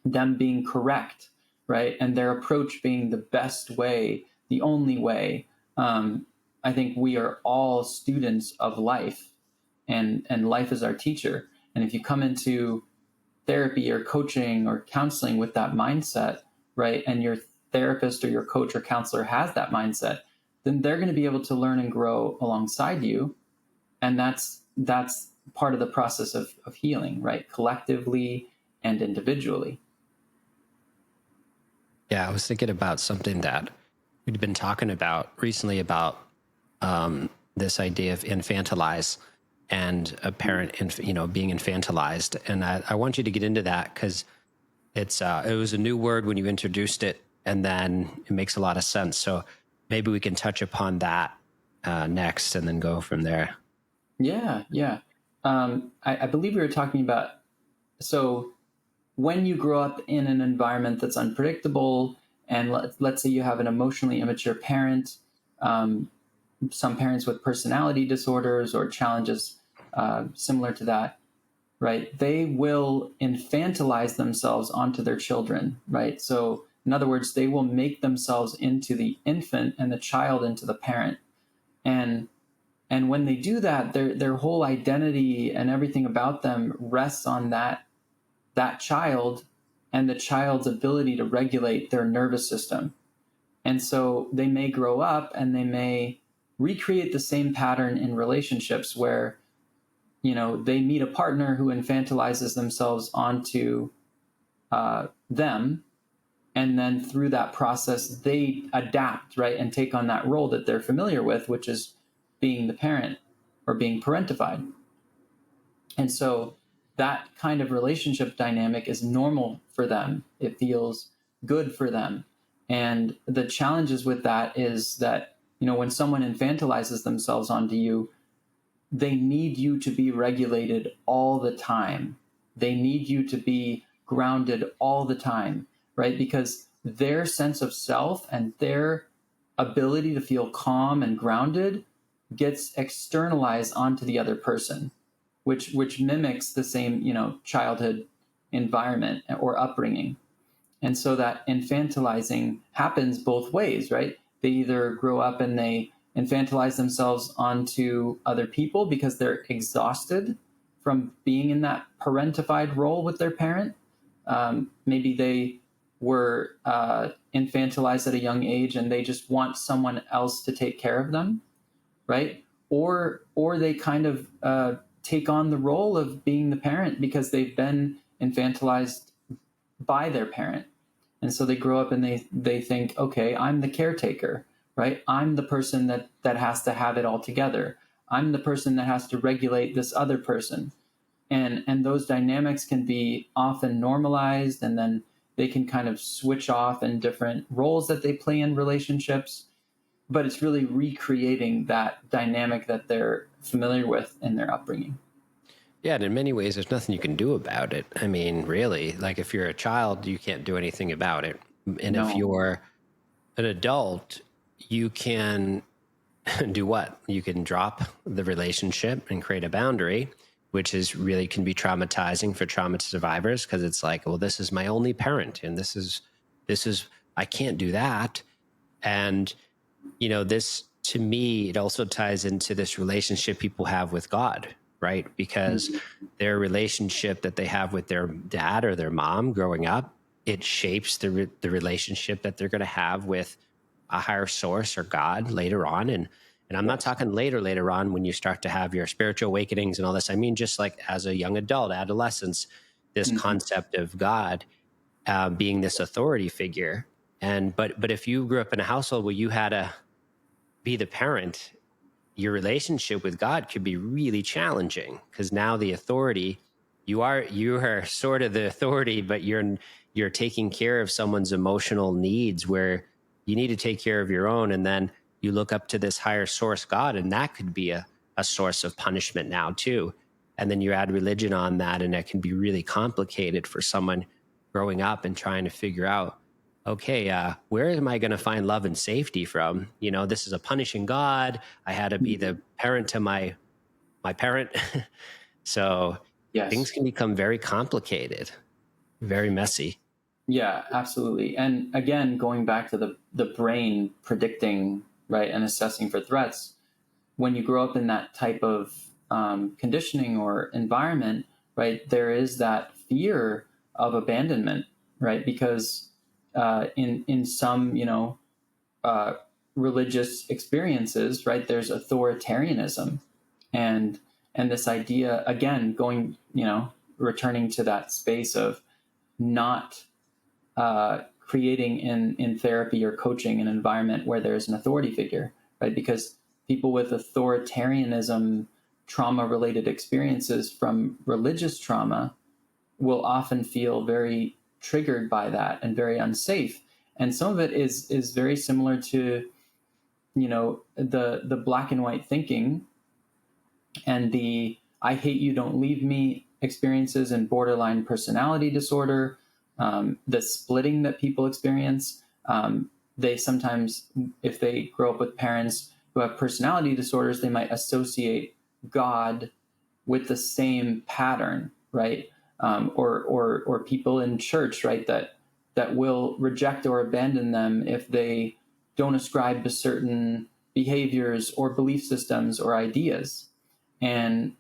them being correct, right? And their approach being the best way, the only way. I think we are all students of life, and life is our teacher. And if you come into therapy or coaching or counseling with that mindset, right, and your therapist or your coach or counselor has that mindset, then they're going to be able to learn and grow alongside you. And that's part of the process of healing, right? Collectively and individually. Yeah, I was thinking about something that we'd been talking about recently about this idea of infantilize and a parent, being infantilized. And I want you to get into that because it was a new word when you introduced it, and then it makes a lot of sense. So maybe we can touch upon that next and then go from there. Yeah. I believe we were talking about, so when you grow up in an environment that's unpredictable, and let's say you have an emotionally immature parent, some parents with personality disorders or challenges similar to that, right? They will infantilize themselves onto their children, right? So in other words, they will make themselves into the infant and the child into the parent. And when they do that, their whole identity and everything about them rests on that child and the child's ability to regulate their nervous system. And so they may grow up and they may recreate the same pattern in relationships where, they meet a partner who infantilizes themselves onto them. And then through that process, they adapt, right, and take on that role that they're familiar with, which is being the parent or being parentified. And so that kind of relationship dynamic is normal for them. It feels good for them. And the challenges with that is that, when someone infantilizes themselves onto you, they need you to be regulated all the time. They need you to be grounded all the time, right? Because their sense of self and their ability to feel calm and grounded gets externalized onto the other person, which mimics the same, childhood environment or upbringing. And so that infantilizing happens both ways, right? They either grow up and they infantilize themselves onto other people because they're exhausted from being in that parentified role with their parent. Maybe they were infantilized at a young age and they just want someone else to take care of them, right? Or they kind of take on the role of being the parent because they've been infantilized by their parent. And so they grow up and they think, okay, I'm the caretaker, right? I'm the person that has to have it all together. I'm the person that has to regulate this other person. And those dynamics can be often normalized, and then they can kind of switch off in different roles that they play in relationships. but it's really recreating that dynamic that they're familiar with in their upbringing. Yeah, and in many ways, there's nothing you can do about it. I mean, really, like if you're a child, you can't do anything about it. And if No. you're an adult, you can do what? You can drop the relationship and create a boundary, which is really can be traumatizing for trauma survivors, because it's like, well, this is my only parent, and this is I can't do that. And this, to me, it also ties into this relationship people have with God, right? Because their relationship that they have with their dad or their mom growing up, it shapes the relationship that they're going to have with a higher source or God later on. And I'm not talking later on when you start to have your spiritual awakenings and all this. I mean, just like as a young adult, adolescence, this concept of God being this authority figure. But if you grew up in a household where you had to be the parent, your relationship with God could be really challenging, because now the authority, you are sort of the authority, but you're taking care of someone's emotional needs, where you need to take care of your own. And then you look up to this higher source, God, and that could be a source of punishment now too. And then you add religion on that, and it can be really complicated for someone growing up and trying to figure out, okay, where am I going to find love and safety from? This is a punishing God. I had to be the parent to my parent. So things can become very complicated, very messy. Yeah, absolutely. And again, going back to the brain predicting, right, and assessing for threats, when you grow up in that type of conditioning or environment, right, there is that fear of abandonment, right? Because in some, religious experiences, right, there's authoritarianism, and this idea, again, going, returning to that space of not creating in therapy or coaching an environment where there's an authority figure, right? Because people with authoritarianism, trauma-related experiences from religious trauma will often feel very triggered by that and very unsafe. And some of it is very similar to, the black and white thinking and the "I hate you, don't leave me" experiences in borderline personality disorder, the splitting that people experience. They sometimes, if they grow up with parents who have personality disorders, they might associate God with the same pattern, right? Or people in church, right, that will reject or abandon them if they don't ascribe to certain behaviors or belief systems or ideas. And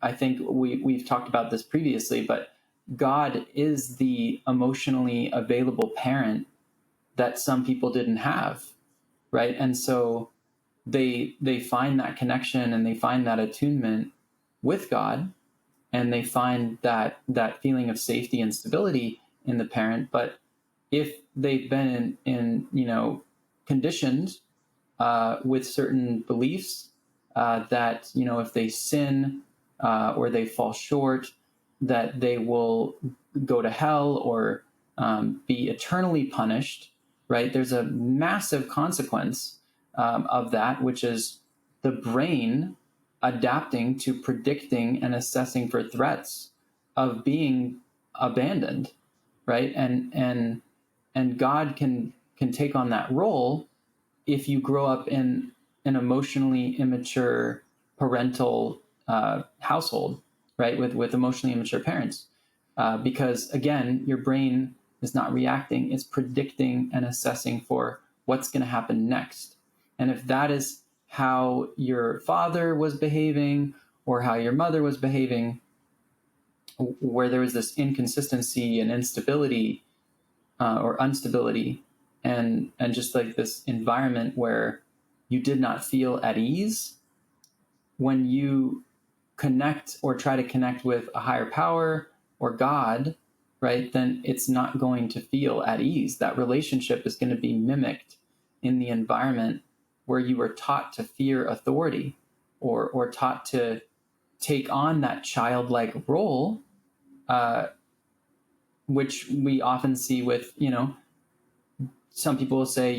I think we've talked about this previously, but God is the emotionally available parent that some people didn't have, right? And so they find that connection and they find that attunement with God, and they find that feeling of safety and stability in the parent. But if they've been in conditioned with certain beliefs that if they sin or they fall short, that they will go to hell or be eternally punished, right? There's a massive consequence of that, which is the brain adapting to predicting and assessing for threats of being abandoned, right? And God can take on that role if you grow up in an emotionally immature parental household, right, with emotionally immature parents, because again, your brain is not reacting; it's predicting and assessing for what's going to happen next. And if that is how your father was behaving or how your mother was behaving, where there was this inconsistency and instability or instability, and just like this environment where you did not feel at ease, when you connect or try to connect with a higher power or God, right, then it's not going to feel at ease. That relationship is going to be mimicked in the environment where you were taught to fear authority, or taught to take on that childlike role, which we often see with, some people will say,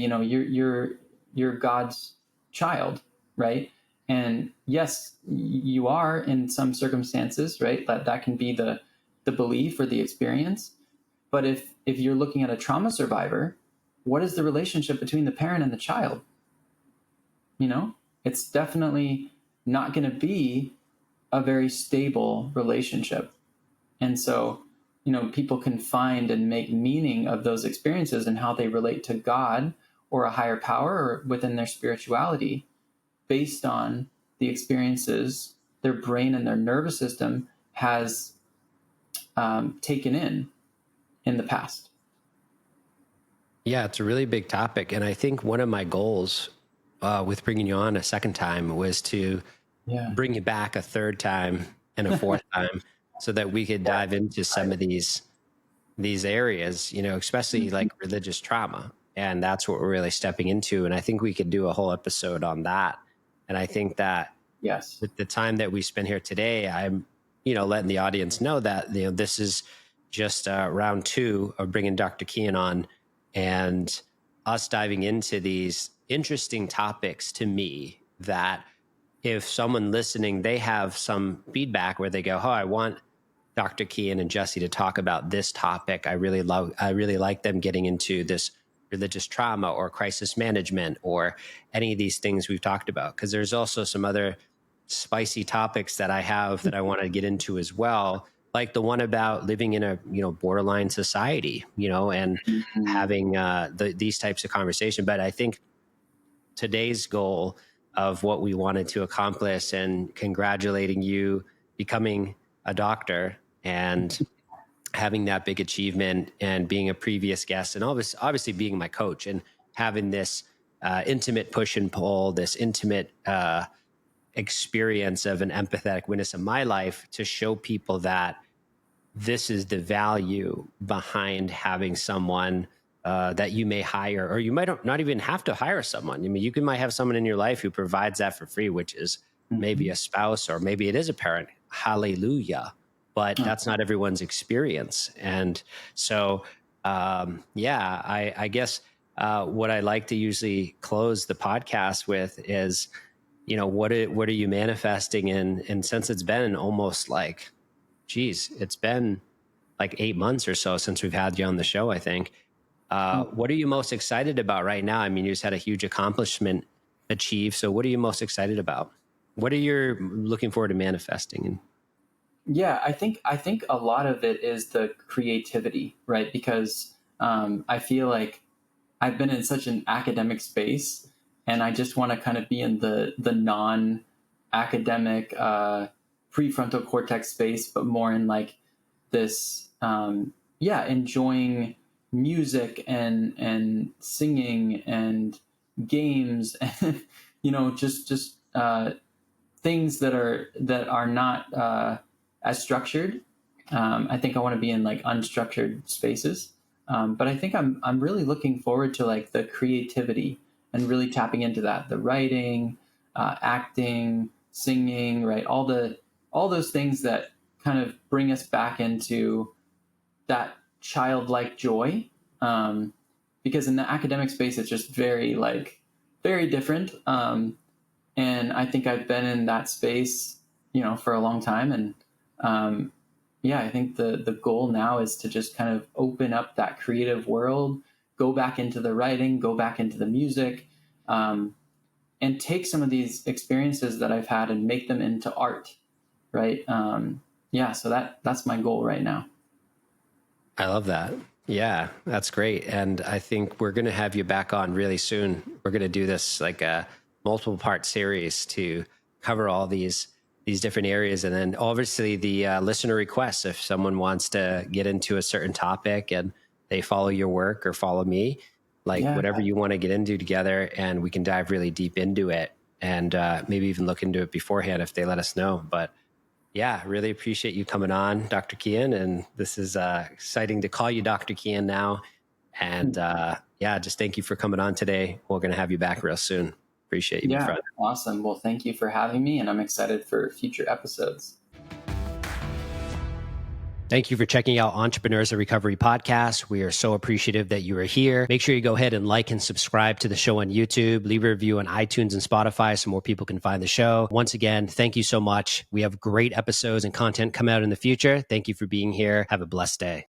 you're God's child, right? And yes, you are in some circumstances, right? That can be the belief or the experience. But if you're looking at a trauma survivor, what is the relationship between the parent and the child? You know, it's definitely not going to be a very stable relationship. And so, you know, people can find and make meaning of those experiences and how they relate to God or a higher power or within their spirituality based on the experiences their brain and their nervous system has taken in the past. Yeah, it's a really big topic. And I think one of my goals with bringing you on a second time was to bring you back a third time and a fourth time so that we could dive into some of these areas, you know, especially like religious trauma. And that's what we're really stepping into. And I think we could do a whole episode on that. And I think that with the time that we spend here today, I'm, you know, letting the audience know that, you know, this is just round 2 of bringing Dr. Kian on and us diving into these interesting topics to me that if someone listening, they have some feedback where they go, oh, I want Dr. Kian and Jesse to talk about this topic. I really like them getting into this religious trauma or crisis management or any of these things we've talked about. Because there's also some other spicy topics that I have that I want to get into as well, like the one about living in a, you know, borderline society, you know, and having these types of conversation. But I think today's goal of what we wanted to accomplish, and congratulating you becoming a doctor and having that big achievement and being a previous guest and obviously being my coach and having this intimate push and pull, this intimate experience of an empathetic witness in my life to show people that this is the value behind having someone that you may hire, or you might not even have to hire someone. I mean, you might have someone in your life who provides that for free, which is maybe a spouse, or maybe it is a parent. Hallelujah. But that's not everyone's experience. And so, I guess what I like to usually close the podcast with is, you know, what are you manifesting in? And since it's been almost like, it's been like 8 months or so since we've had you on the show, I think. What are you most excited about right now? I mean, you just had a huge accomplishment achieved. So what are you most excited about? What are you looking forward to manifesting? Yeah, I think a lot of it is the creativity, right? Because I feel like I've been in such an academic space, and I just want to kind of be in the non-academic prefrontal cortex space, but more in like this, enjoying music and singing and games and you know just things that are not as structured. I think I want to be in like unstructured spaces. But I think I'm really looking forward to like the creativity and really tapping into that, the writing, acting, singing, right? All those things that kind of bring us back into that childlike joy. Because in the academic space, it's just very different. And I think I've been in that space, you know, for a long time. And I think the goal now is to just kind of open up that creative world, go back into the writing, go back into the music, and take some of these experiences that I've had and make them into art, right? So that's my goal right now. I love that. Yeah, that's great. And I think we're going to have you back on really soon. We're going to do this like a multiple part series to cover all these different areas. And then obviously the listener requests, if someone wants to get into a certain topic and they follow your work or follow me, whatever you want to get into together, and we can dive really deep into it and maybe even look into it beforehand if they let us know. But yeah, really appreciate you coming on, Dr. Kian. And this is exciting to call you Dr. Kian now. And just thank you for coming on today. We're going to have you back real soon. Appreciate you, my friend. Awesome. Well, thank you for having me, and I'm excited for future episodes. Thank you for checking out Entrepreneurs of Recovery podcast. We are so appreciative that you are here. Make sure you go ahead and like and subscribe to the show on YouTube. Leave a review on iTunes and Spotify so more people can find the show. Once again, thank you so much. We have great episodes and content come out in the future. Thank you for being here. Have a blessed day.